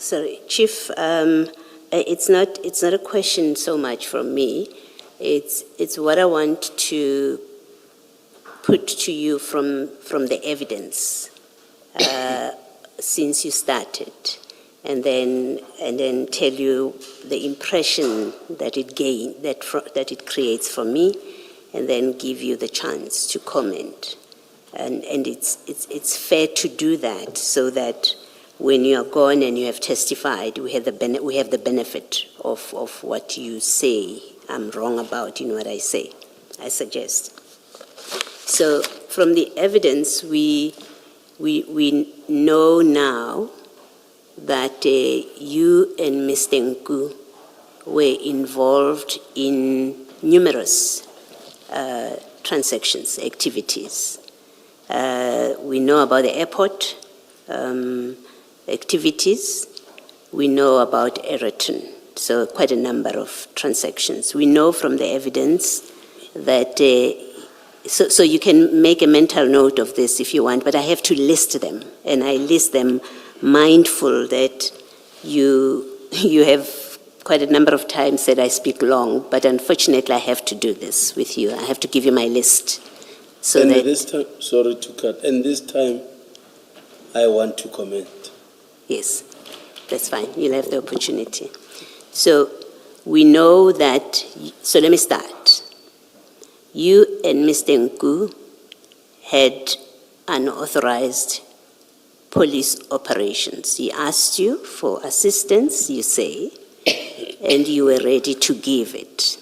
Sorry, Chief, it's not a question so much from me. It's what I want to put to you from the evidence since you started, and then tell you the impression that it creates for me, and then give you the chance to comment. And it's fair to do that so that when you are gone and you have testified, we have the benefit of what you say I'm wrong about in what I say, I suggest. So from the evidence, we know now that you and Mr Nku were involved in numerous transactions, activities. We know about the airport activities. We know about Egerton, so quite a number of transactions. We know from the evidence that, so you can make a mental note of this if you want, but I have to list them, and I list them mindful that you have quite a number of times said I speak long, but unfortunately I have to do this with you. I have to give you my list. So and that this time, sorry to cut, and this time I want to comment. Yes, that's fine. You'll have the opportunity. So we know that, so let me start. You and Mr Nku had unauthorized police operations. He asked you for assistance, you say, and you were ready to give it.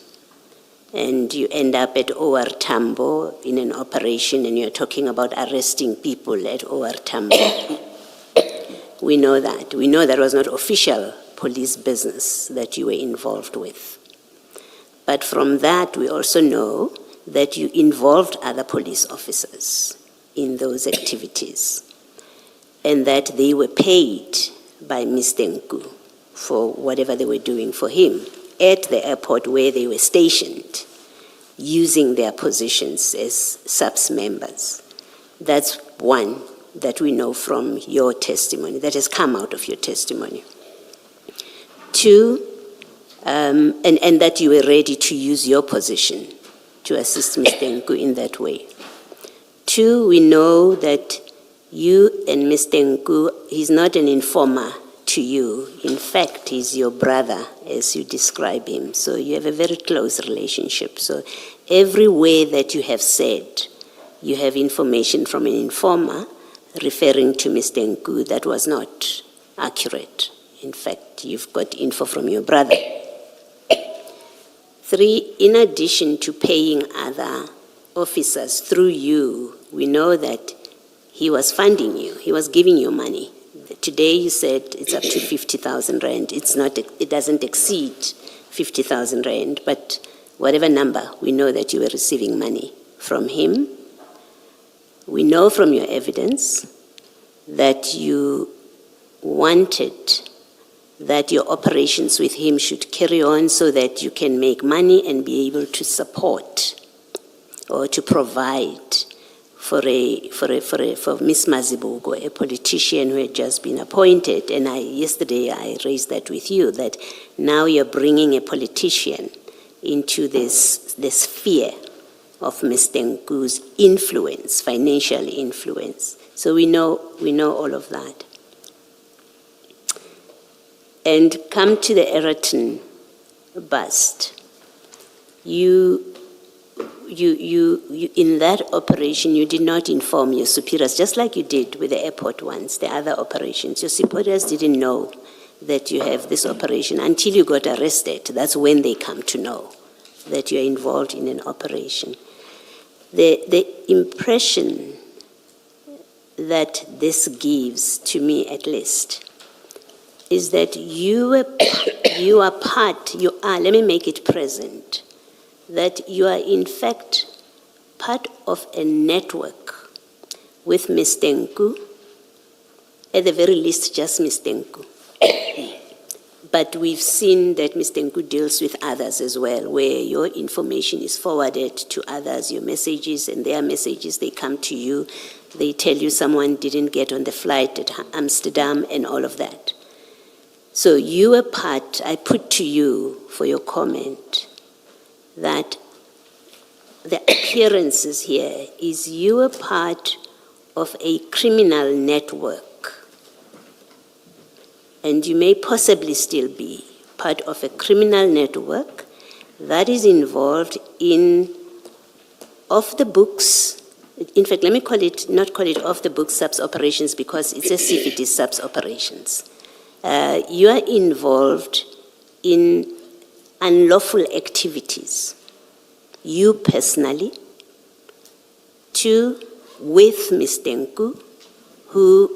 And you end up at OR Tambo in an operation, and you're talking about arresting people at OR Tambo. We know that. We know that was not official police business that you were involved with. But from that, we also know that you involved other police officers in those activities, and that they were paid by Mr Nku for whatever they were doing for him at the airport where they were stationed, using their positions as SAPS members. That's one that we know from your testimony, that has come out of your testimony. Two, and that you were ready to use your position to assist Mr Nku in that way. Two, we know that you and Mr Nku, he's not an informer to you. In fact, he's your brother, as you describe him. So you have a very close relationship. So every way that you have said you have information from an informer referring to Mr Nku, that was not accurate. In fact, you've got info from your brother. Three, in addition to paying other officers through you, we know that he was funding you. He was giving you money. Today you said it's up to 50,000 rand. It doesn't exceed 50,000 rand, but whatever number, we know that you were receiving money from him. We know from your evidence that you wanted that your operations with him should carry on so that you can make money and be able to support or to provide for Ms. Mazibuko, a politician who had just been appointed. And yesterday I raised that with you, that now you're bringing a politician into this sphere of Mr. Nku's influence, financial influence. So we know all of that. And come to the Egerton bust. You in that operation, you did not inform your superiors, just like you did with the airport ones, the other operations. Your superiors didn't know that you have this operation until you got arrested. That's when they come to know that you're involved in an operation. The impression that this gives, to me at least, is that let me make it present, that you are in fact part of a network with Mr. Nku, at the very least just Mr. Nku. But we've seen that Mr. Nku deals with others as well, where your information is forwarded to others, your messages and their messages, they come to you, they tell you someone didn't get on the flight at Amsterdam and all of that. So you were part, I put to you for your comment that the appearances here is you were part of a criminal network, and you may possibly still be part of a criminal network that is involved in off-the-books, in fact, let me not call it off-the-books subs operations because it's as if it is subs operations. You are involved in unlawful activities, you personally, with Mr Nku, who,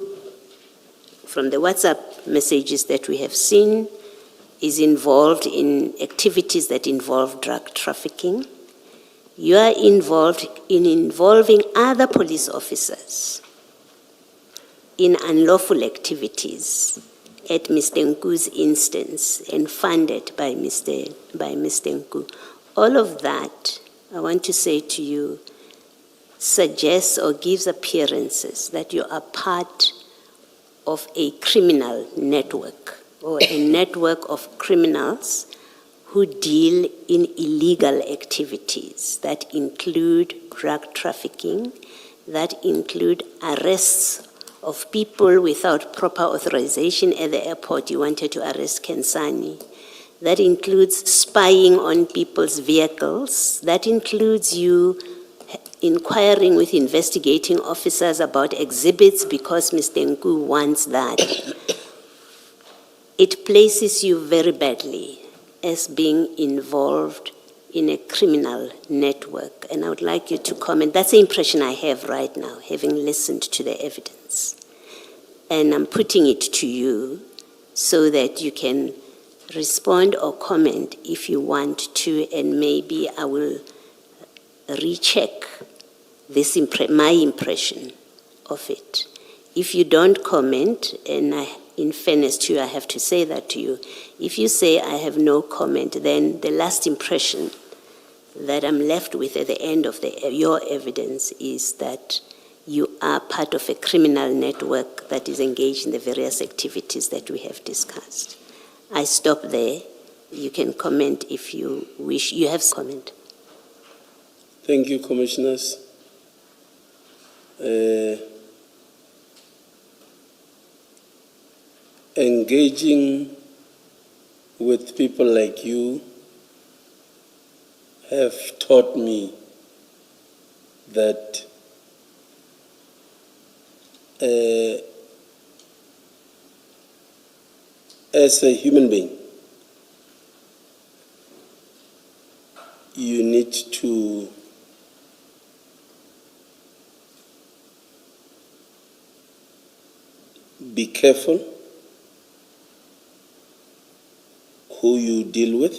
from the WhatsApp messages that we have seen, is involved in activities that involve drug trafficking. You are involved in involving other police officers in unlawful activities at Mr Nku's instance and funded by Mr Nku. All of that, I want to say to you, suggests or gives appearances that you are part of a criminal network or a network of criminals who deal in illegal activities that include drug trafficking, that include arrests of people without proper authorization at the airport. You wanted to arrest Kensani. That includes spying on people's vehicles. That includes you inquiring with investigating officers about exhibits because Mr Nku wants that. It places you very badly as being involved in a criminal network. And I would like you to comment. That's the impression I have right now, having listened to the evidence. And I'm putting it to you so that you can respond or comment if you want to, and maybe I will recheck this my impression of it. If you don't comment, and in fairness to you, I have to say that to you, if you say I have no comment, then the last impression that I'm left with at the end of your evidence is that you are part of a criminal network that is engaged in the various activities that we have discussed. I stop there. You can comment if you wish. You have comment. Thank you, Commissioners. Engaging with people like you have taught me that as a human being, you need to be careful who you deal with.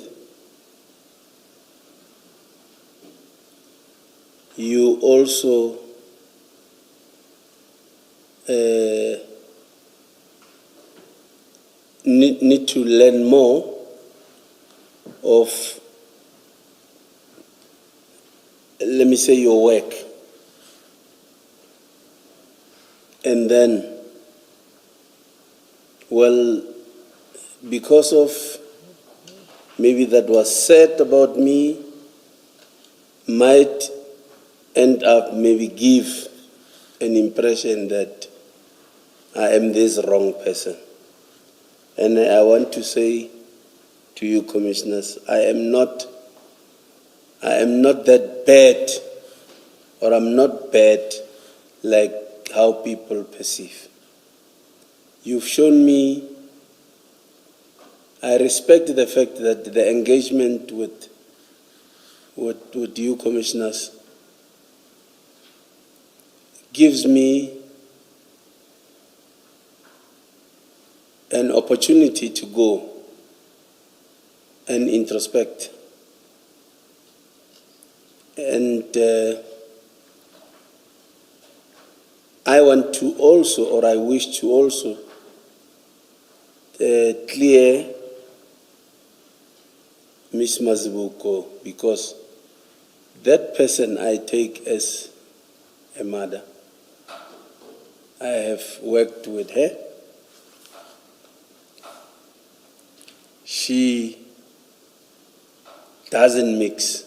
You also need to learn more of, let me say, your work. And then, well, because of maybe that was said about me, might end up maybe give an impression that I am this wrong person. And I want to say to you, Commissioners, I am not that bad, or I'm not bad like how people perceive. You've shown me, I respect the fact that the engagement with you, Commissioners, gives me an opportunity to go and introspect. And I want to also, or I wish to also, clear Ms. Mazibuko, because that person I take as a mother. I have worked with her. she doesn't mix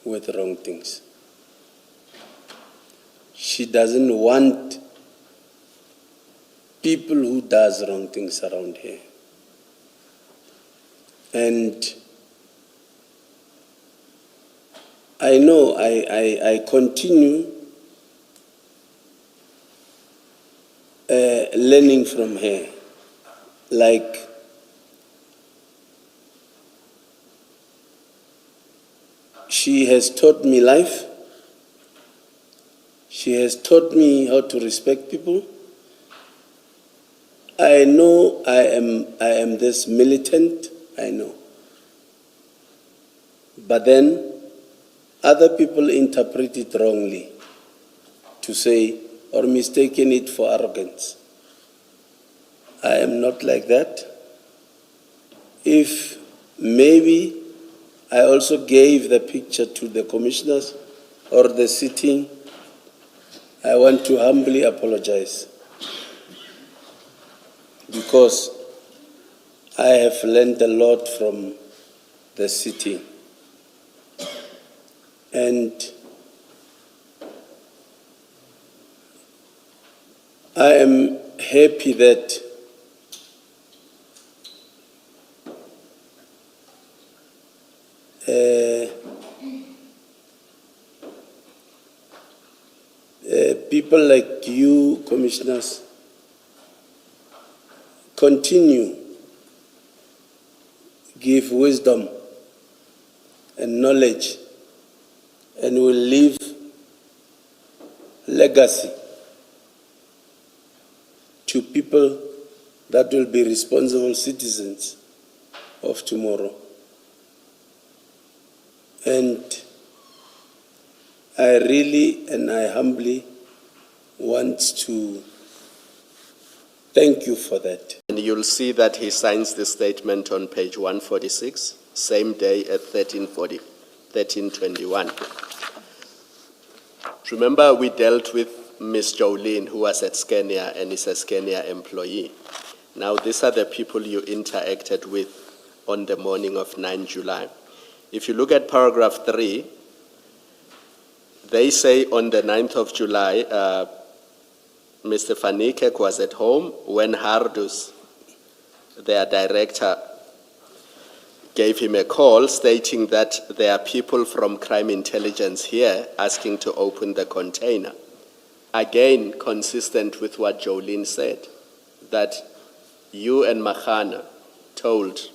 with wrong things. She doesn't want people who does wrong things around her. And I know I continue learning from her. Like, she has taught me life. She has taught me how to respect people. I know I am this militant, I know. But then other people interpret it wrongly to say, or mistaken it for arrogance. I am not like that. If maybe I also gave the picture to the commissioners or the sitting, I want to humbly apologize, because I have learned a lot from the sitting. And I am happy that people like you, commissioners, continue, give wisdom and knowledge, and will leave legacy to people that will be responsible citizens of tomorrow. And I really and I humbly want to thank you for that. And you'll see that he signs the statement on page 146, same day at 1321. Remember, we dealt with Ms. Jolene, who was at Scania and is a Scania employee. Now, these are the people you interacted with on the morning of 9 July. If you look at paragraph 3, they say on the 9th of July, Mr. Fanikek was at home when Hardus, their director, gave him a call stating that there are people from crime intelligence here asking to open the container. Again, consistent with what Jolene said, that you and Mahana told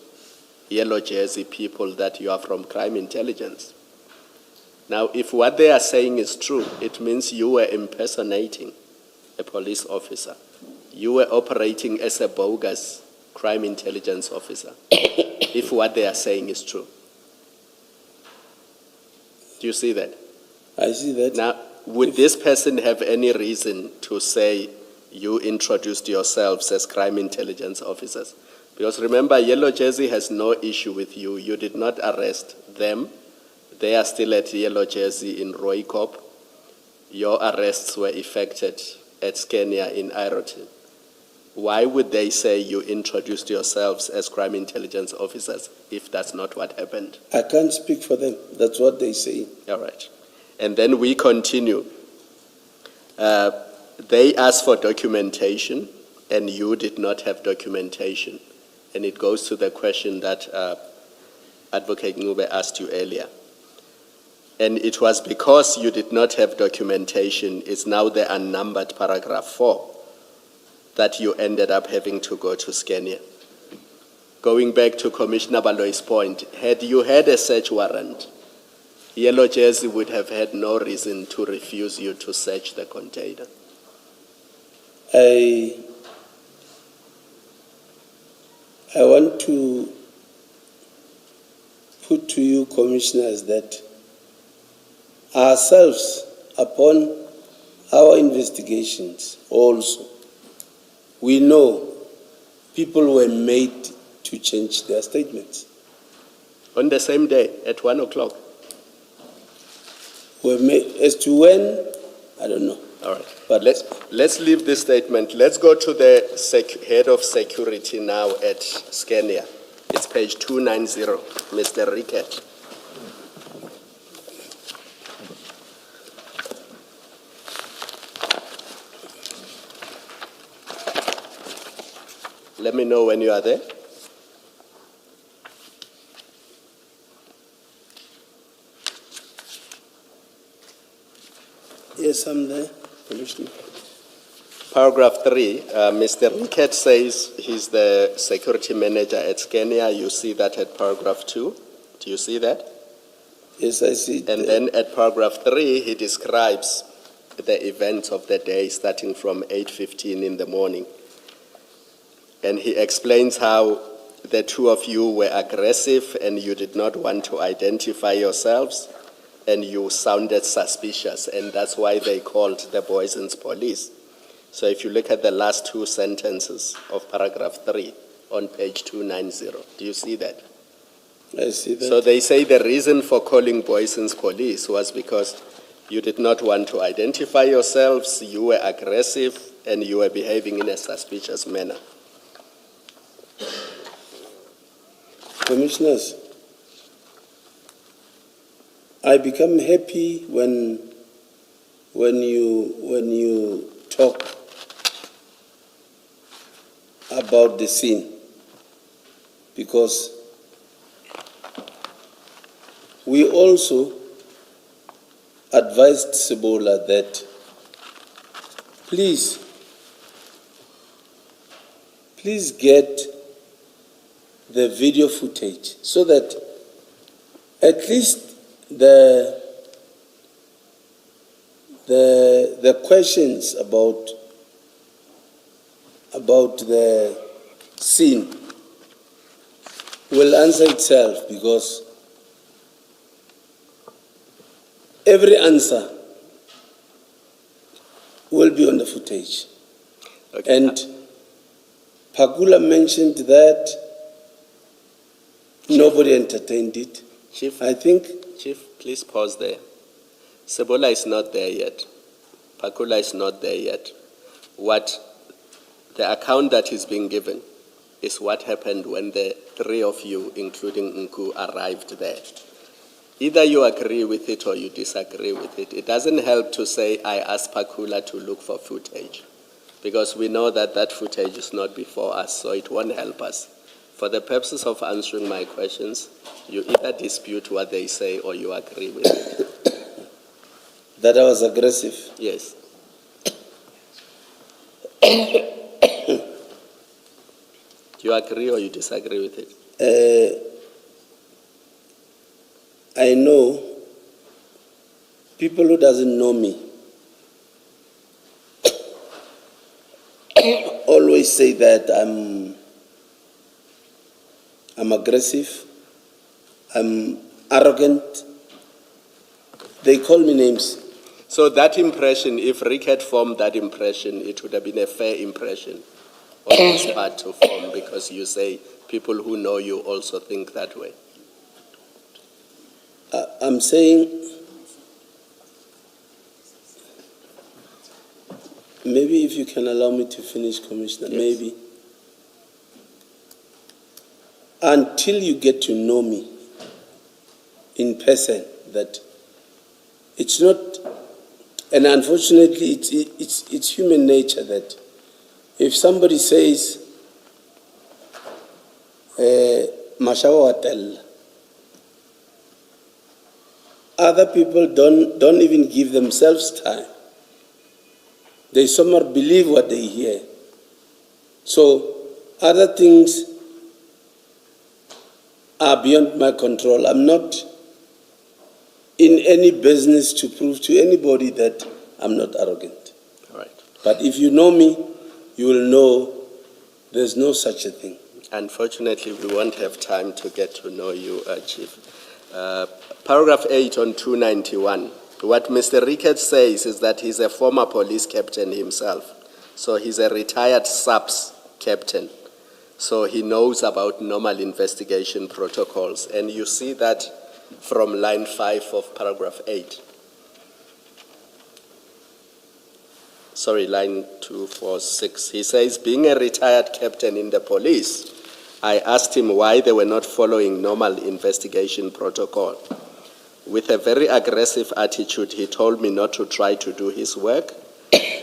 Yellow Jersey people that you are from crime intelligence. Now, if what they are saying is true, it means you were impersonating a police officer. You were operating as a bogus crime intelligence officer, if what they are saying is true. Do you see that? I see that. Now, would this person have any reason to say you introduced yourselves as crime intelligence officers? Because remember, Yellow Jersey has no issue with you. You did not arrest them. They are still at Yellow Jersey in Rooikop. Your arrests were effected at Scania in Iroton. Why would they say you introduced yourselves as crime intelligence officers if that's not what happened? I can't speak for them. That's what they say. All right. And then we continue. They asked for documentation, and you did not have documentation. And it goes to the question that Advocate Ngube asked you earlier. And it was because you did not have documentation, it's now the unnumbered paragraph 4, that you ended up having to go to Scania. Going back to Commissioner Baloyi's point, had you had a search warrant, Yellow Jersey would have had no reason to refuse you to search the container. I want to put to you, commissioners, that ourselves, upon our investigations also, we know people were made to change their statements. On the same day, at 1 o'clock? Were made, as to when, I don't know. All right. But let's leave this statement. Let's go to the head of security now at Scania. It's page 290, Mr. Rickett. Let me know when you are there. Yes, I'm there, Commissioner. Paragraph 3, Mr. Rickett says he's the security manager at Scania. You see that at paragraph 2. Do you see that? Yes, I see it. And then at paragraph 3, he describes the events of the day starting from 8:15 in the morning. And he explains how the two of you were aggressive and you did not want to identify yourselves and you sounded suspicious, and that's why they called the Boyson's police. So if you look at the last two sentences of paragraph 3 on page 290, do you see that? I see that. So they say the reason for calling Boyson's police was because you did not want to identify yourselves, you were aggressive, and you were behaving in a suspicious manner. Commissioners, I become happy when you talk about the scene, because we also advised Sebola that please get the video footage so that at least the questions about the scene will answer itself, because every answer will be on the footage. Okay. And Pakula mentioned that nobody entertained it. Chief, I think please pause there. Sebola is not there yet. Pakula is not there yet. What the account that is being given is what happened when the three of you, including Nku, arrived there. Either you agree with it or you disagree with it. It doesn't help to say, I asked Pakula to look for footage, because we know that that footage is not before us, so it won't help us. For the purposes of answering my questions, you either dispute what they say or you agree with it. that I was aggressive. Yes. Do you agree or you disagree with it? I know people who doesn't know me always say that I'm aggressive, I'm arrogant. They call me names. So that impression, if Rick had formed that impression, it would have been a fair impression on his part to form, because you say people who know you also think that way. I'm saying maybe if you can allow me to finish, Commissioner, Yes. maybe. Until you get to know me in person, that it's not, and unfortunately it's human nature that if somebody says, Mashaba Hotel, other people don't even give themselves time. They somehow believe what they hear. So other things are beyond my control. I'm not in any business to prove to anybody that I'm not arrogant. All right. But if you know me, you will know there's no such a thing. Unfortunately, we won't have time to get to know you, Chief. Paragraph 8 on 291. What Mr. Rickett says is that he's a former police captain himself. So he's a retired SAPS captain. So he knows about normal investigation protocols. And you see that from line 5 of paragraph 8. Sorry, line 246. He says, being a retired captain in the police, I asked him why they were not following normal investigation protocol. With a very aggressive attitude, he told me not to try to do his work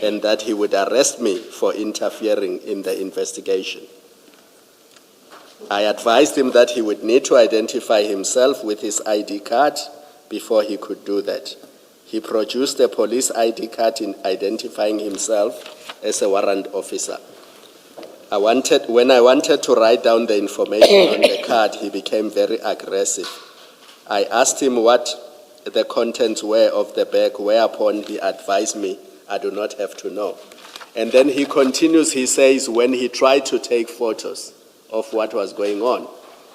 and that he would arrest me for interfering in the investigation. I advised him that he would need to identify himself with his ID card before he could do that. He produced a police ID card in identifying himself as a warrant officer. When I wanted to write down the information on the card, he became very aggressive. I asked him what the contents were of the bag, whereupon he advised me I do not have to know. And then he continues, he says, when he tried to take photos of what was going on,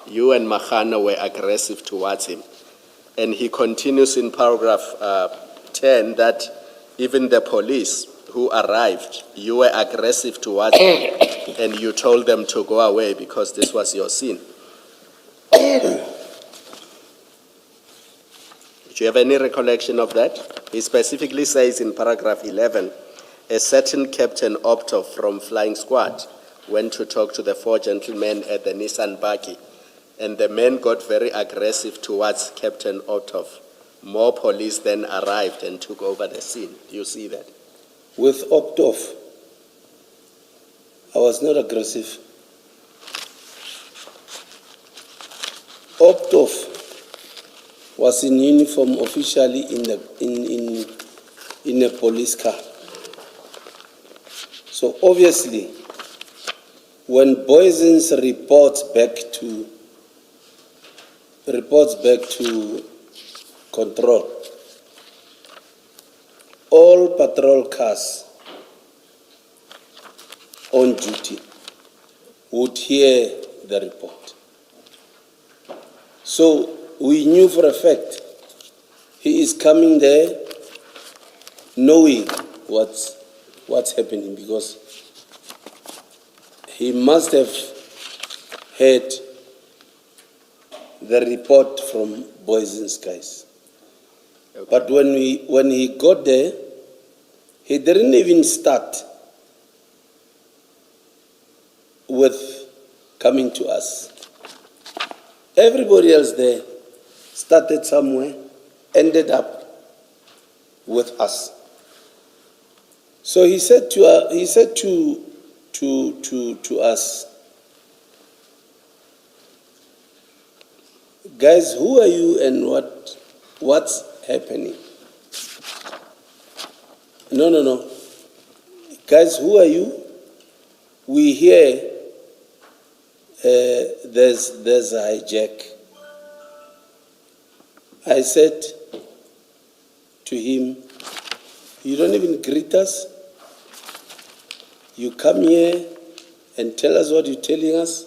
you and Mahana were aggressive towards him. And he continues in paragraph 10 that even the police who arrived, you were aggressive towards them and you told them to go away because this was your scene. Do you have any recollection of that? He specifically says in paragraph 11, a certain Captain Optov from Flying Squad went to talk to the 4 gentlemen at the Nissan Baki, and the men got very aggressive towards Captain Optov. More police then arrived and took over the scene. Do you see that? With Optov, I was not aggressive. Optov was in uniform officially in a police car. So obviously, when Boysens reports back to control, all patrol cars on duty would hear the report. So we knew for a fact he is coming there knowing what's happening, because he must have heard the report from Boysens guys. Okay. But when he got there, he didn't even start with coming to us. Everybody else there started somewhere, ended up with us. So he said to us, guys, who are you and what's happening? No. Guys, who are you? We hear there's a hijack. I said to him, you don't even greet us? You come here and tell us what you're telling us?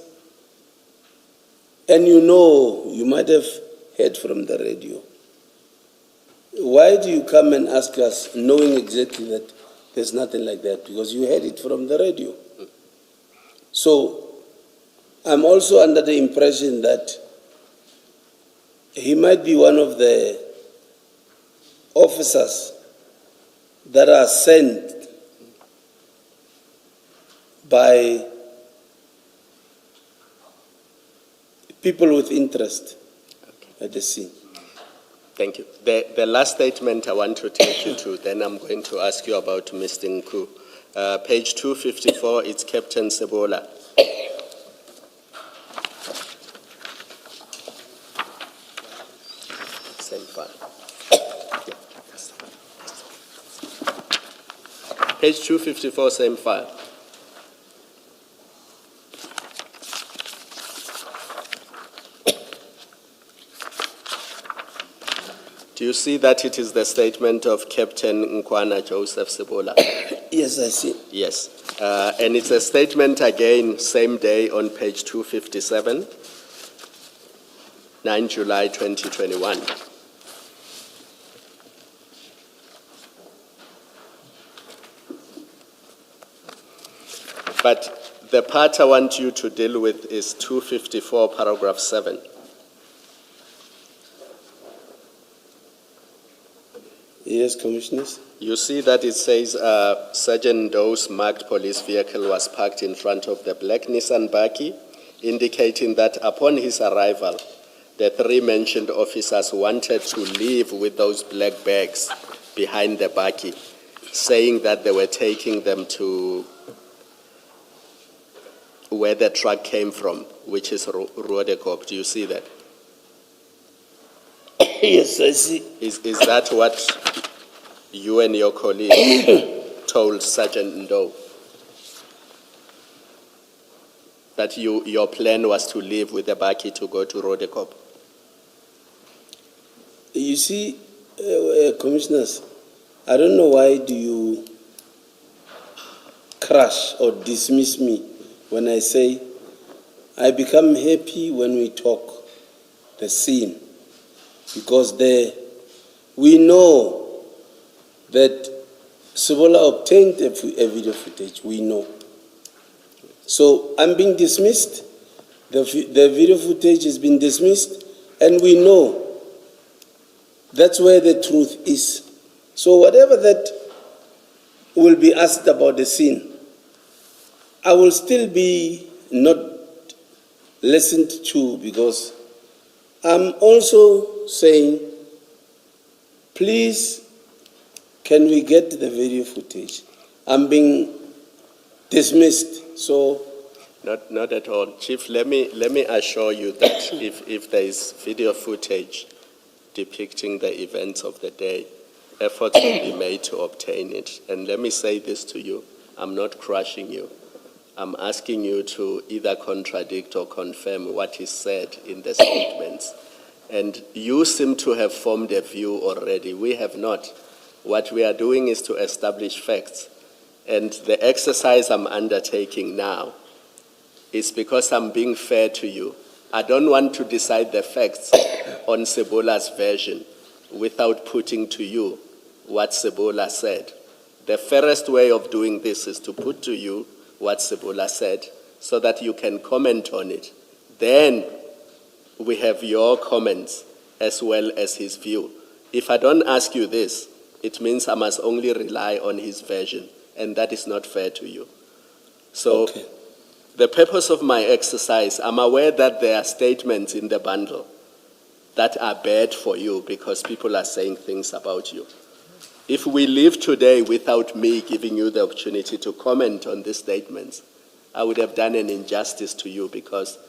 And you might have heard from the radio. Why do you come and ask us knowing exactly that there's nothing like that? Because you heard it from the radio. So I'm also under the impression that he might be one of the officers that are sent by people with interest at the scene. Thank you. The last statement I want to take you to, then I'm going to ask you about Mr Nku. Page 254, it's Captain Sebola. Same file. Page 254, same file. Do you see that it is the statement of Captain Nkwana Joseph Sebola? Yes, I see. Yes. And it's a statement again, same day on page 257, 9 July 2021. But the part I want you to deal with is 254, paragraph 7. Yes, Commissioners. You see that it says Sergeant Doe's marked police vehicle was parked in front of the black Nissan Baki indicating that upon his arrival, the three mentioned officers wanted to leave with those black bags behind the bakkie, saying that they were taking them to where the truck came from, which is Rodekop. Do you see that? Yes, I see. Is that what you and your colleague told Sergeant Ndo? That your plan was to leave with the bakkie to go to Rodekop? You see, commissioners, I don't know why do you crush or dismiss me when I say I become happy when we talk the scene, because we know that Sibola obtained a video footage, we know. So I'm being dismissed, the video footage has been dismissed, and we know that's where the truth is. So whatever that will be asked about the scene, I will still be not listened to, because I'm also saying, please, can we get the video footage? I'm being dismissed, so. Not at all. Chief, let me assure you that if there is video footage depicting the events of the day, efforts will be made to obtain it. And let me say this to you, I'm not crushing you. I'm asking you to either contradict or confirm what is said in the statements. And you seem to have formed a view already. We have not. What we are doing is to establish facts. And the exercise I'm undertaking now is because I'm being fair to you. I don't want to decide the facts on Sebola's version without putting to you what Sebola said. The fairest way of doing this is to put to you what Sebola said so that you can comment on it. Then we have your comments as well as his view. If I don't ask you this, it means I must only rely on his version, and that is not fair to you. So okay. The purpose of my exercise, I'm aware that there are statements in the bundle that are bad for you because people are saying things about you. If we leave today without me giving you the opportunity to comment on these statements, I would have done an injustice to you, because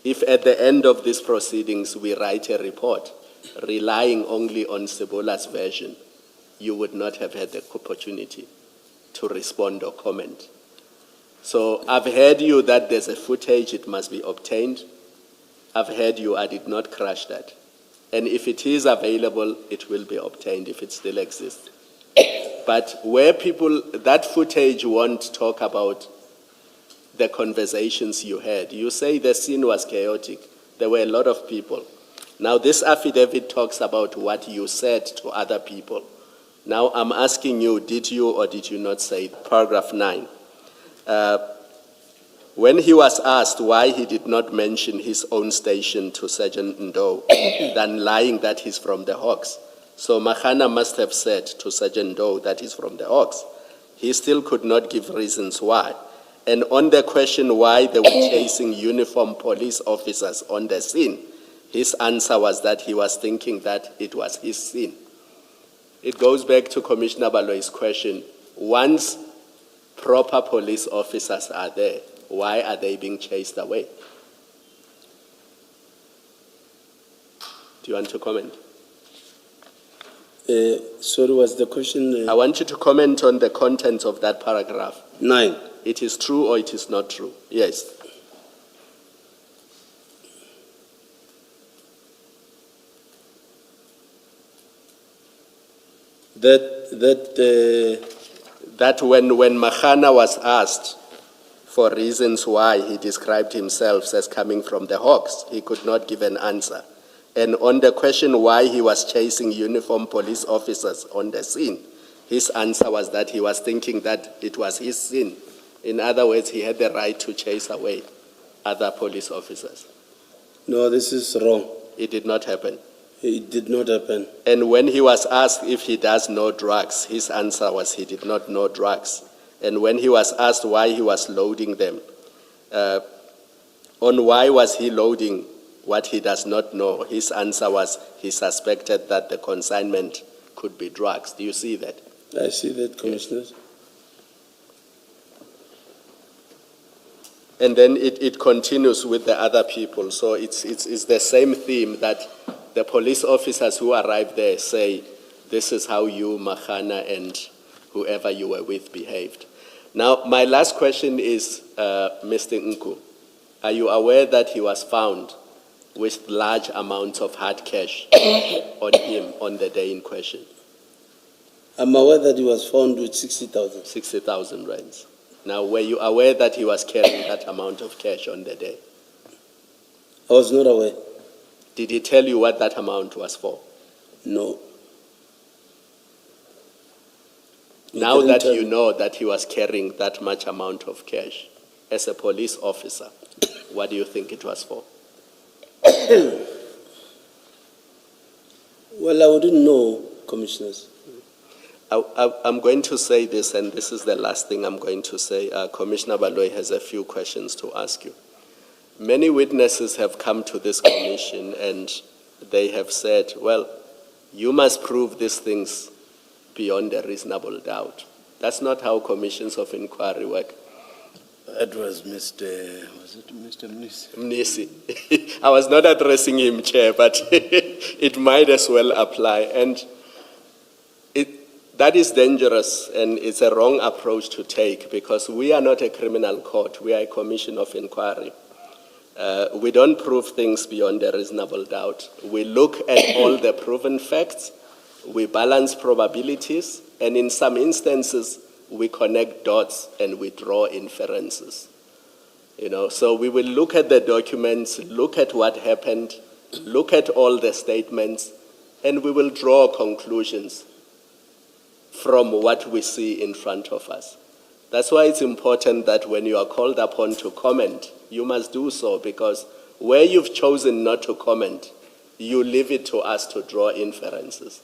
if at the end of these proceedings we write a report relying only on Sebola's version, you would not have had the opportunity to respond or comment. So I've heard you that there's a footage, it must be obtained. I've heard you, I did not crush that. And if it is available, it will be obtained if it still exists. But where people, that footage won't talk about the conversations you had. You say the scene was chaotic. There were a lot of people. Now this affidavit talks about what you said to other people. Now I'm asking you, did you or did you not say it? Paragraph 9. When he was asked why he did not mention his own station to Sergeant Ndo, than lying that he's from the Hawks. So Mahana must have said to Sergeant Ndo that he's from the Hawks. He still could not give reasons why. And on the question why they were chasing uniformed police officers on the scene, his answer was that he was thinking that it was his scene. It goes back to Commissioner Baloyi's question. Once proper police officers are there, why are they being chased away? Do you want to comment? Sorry, was the question? I want you to comment on the contents of that paragraph. 9. It is true or it is not true? Yes. That when Mahana was asked for reasons why he described himself as coming from the Hawks, he could not give an answer. And on the question why he was chasing uniformed police officers on the scene, his answer was that he was thinking that it was his scene. In other words, he had the right to chase away other police officers. No, this is wrong. It did not happen. It did not happen. And when he was asked if he does know drugs, his answer was he did not know drugs. And when he was asked why he was loading them, On why was he loading what he does not know, his answer was he suspected that the consignment could be drugs. Do you see that? I see that, Commissioners. And then it continues with the other people. So it's the same theme that the police officers who arrived there say, this is how you, Mahana, and whoever you were with behaved. Now, my last question is, Mr. Nku, are you aware that he was found with large amounts of hard cash on him on the day in question? I'm aware that he was found with 60,000. 60,000 rands. Now, were you aware that he was carrying that amount of cash on the day? I was not aware. Did he tell you what that amount was for? No. Now that you know that he was carrying that much amount of cash, as a police officer, what do you think it was for? Well, I wouldn't know, Commissioners. I'm going to say this, and this is the last thing I'm going to say. Commissioner Baloyi has a few questions to ask you. Many witnesses have come to this commission and they have said, well, you must prove these things beyond a reasonable doubt. That's not how commissions of inquiry work. That was Mr. Mnisi? Mnisi. I was not addressing him, Chair, but it might as well apply. And that is dangerous, and it's a wrong approach to take, because we are not a criminal court. We are a commission of inquiry. We don't prove things beyond a reasonable doubt. We look at all the proven facts, we balance probabilities, and in some instances, we connect dots and we draw inferences. So we will look at the documents, look at what happened, look at all the statements, and we will draw conclusions from what we see in front of us. That's why it's important that when you are called upon to comment, you must do so, because where you've chosen not to comment, you leave it to us to draw inferences.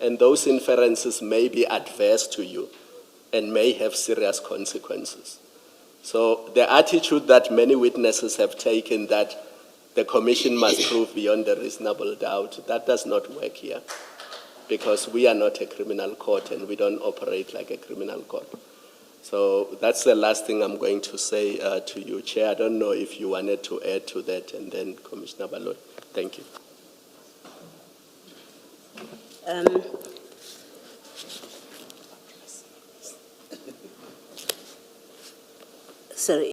And those inferences may be adverse to you and may have serious consequences. So the attitude that many witnesses have taken, that the commission must prove beyond a reasonable doubt, that does not work here, because we are not a criminal court and we don't operate like a criminal court. So that's the last thing I'm going to say to you, Chair. I don't know if you wanted to add to that, and then Commissioner Baloyi. Thank you. Sorry.